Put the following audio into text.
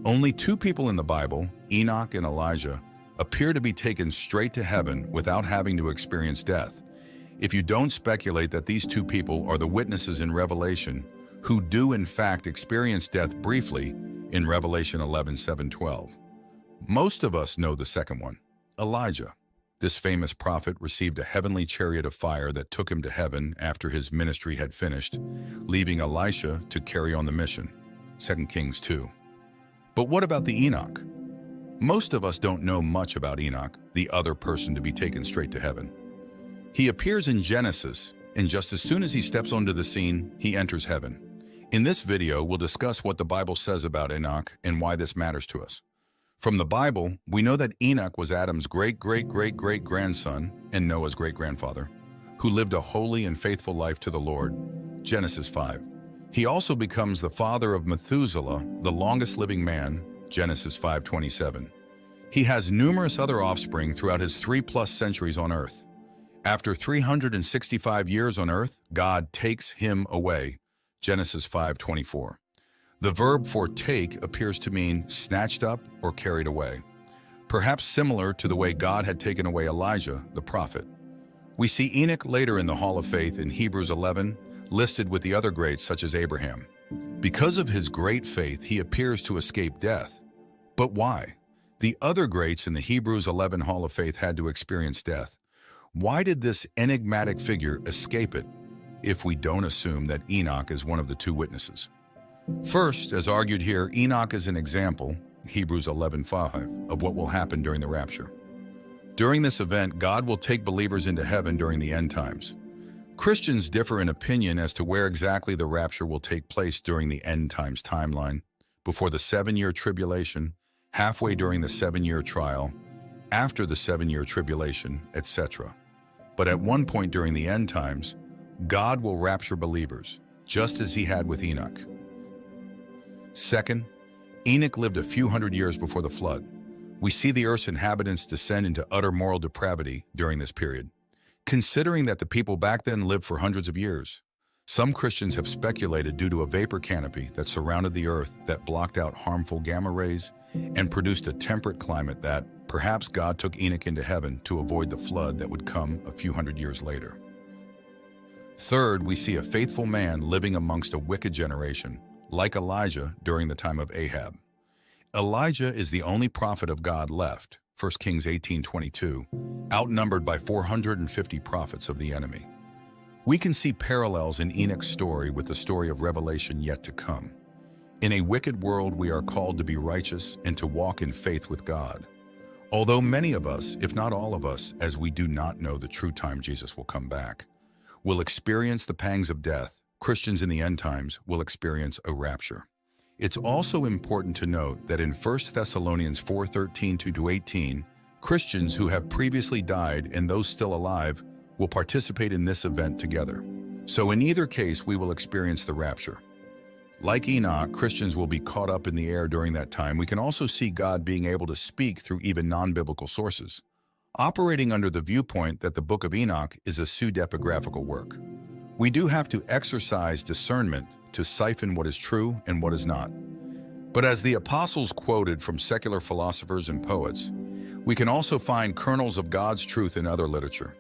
Only two people in the Bible, Enoch and Elijah, appear to be taken straight to heaven without having to experience death. If you don't speculate that these two people are the witnesses in Revelation who do in fact experience death briefly in Revelation 11:7-12. Most of us know the second one, Elijah. This famous prophet received a heavenly chariot of fire that took him to heaven after his ministry had finished, leaving Elisha to carry on the mission. 2 Kings 2. But what about the Enoch? Most of us don't know much about Enoch, the other person to be taken straight to heaven. He appears in Genesis, and just as soon as he steps onto the scene, he enters heaven. In this video, we'll discuss what the Bible says about Enoch and why this matters to us. From the Bible, we know that Enoch was Adam's great-great-great-great-grandson and Noah's great-grandfather, who lived a holy and faithful life to the Lord. Genesis 5. He also becomes the father of Methuselah, the longest living man. Genesis 5:27. He has numerous other offspring throughout his 3+ centuries on earth. After 365 years on earth, God takes him away. Genesis 5:24. The verb for take appears to mean snatched up or carried away, perhaps similar to the way God had taken away Elijah, the prophet. We see Enoch later in the Hall of Faith in Hebrews 11, listed with the other greats such as Abraham. Because of his great faith, he appears to escape death. But why? The other greats in the Hebrews 11 Hall of Faith had to experience death. Why did this enigmatic figure escape it, if we don't assume that Enoch is one of the two witnesses? First, as argued here, Enoch is an example, Hebrews 11:5, of what will happen during the rapture. During this event, God will take believers into heaven during the end times. Christians differ in opinion as to where exactly the rapture will take place during the end times timeline, before the 7-year tribulation, halfway during the 7-year trial, after the 7-year tribulation, etc. But at one point during the end times, God will rapture believers, just as he had with Enoch. Second, Enoch lived a few hundred years before the flood. We see the earth's inhabitants descend into utter moral depravity during this period. Considering that the people back then lived for hundreds of years, some Christians have speculated due to a vapor canopy that surrounded the earth that blocked out harmful gamma rays and produced a temperate climate that perhaps God took Enoch into heaven to avoid the flood that would come a few hundred years later. Third, we see a faithful man living amongst a wicked generation, like Elijah during the time of Ahab. Elijah is the only prophet of God left, 1 Kings 18:22, outnumbered by 450 prophets of the enemy. We can see parallels in Enoch's story with the story of Revelation yet to come. In a wicked world, we are called to be righteous and to walk in faith with God. Although many of us, if not all of us, as we do not know the true time Jesus will come back, will experience the pangs of death, Christians in the end times will experience a rapture. It's also important to note that in 1 Thessalonians 4:13-18, Christians who have previously died and those still alive will participate in this event together. So in either case, we will experience the rapture. Like Enoch, Christians will be caught up in the air during that time. We can also see God being able to speak through even non-biblical sources, operating under the viewpoint that the Book of Enoch is a pseudepigraphical work. We do have to exercise discernment to siphon what is true and what is not. But as the apostles quoted from secular philosophers and poets, we can also find kernels of God's truth in other literature.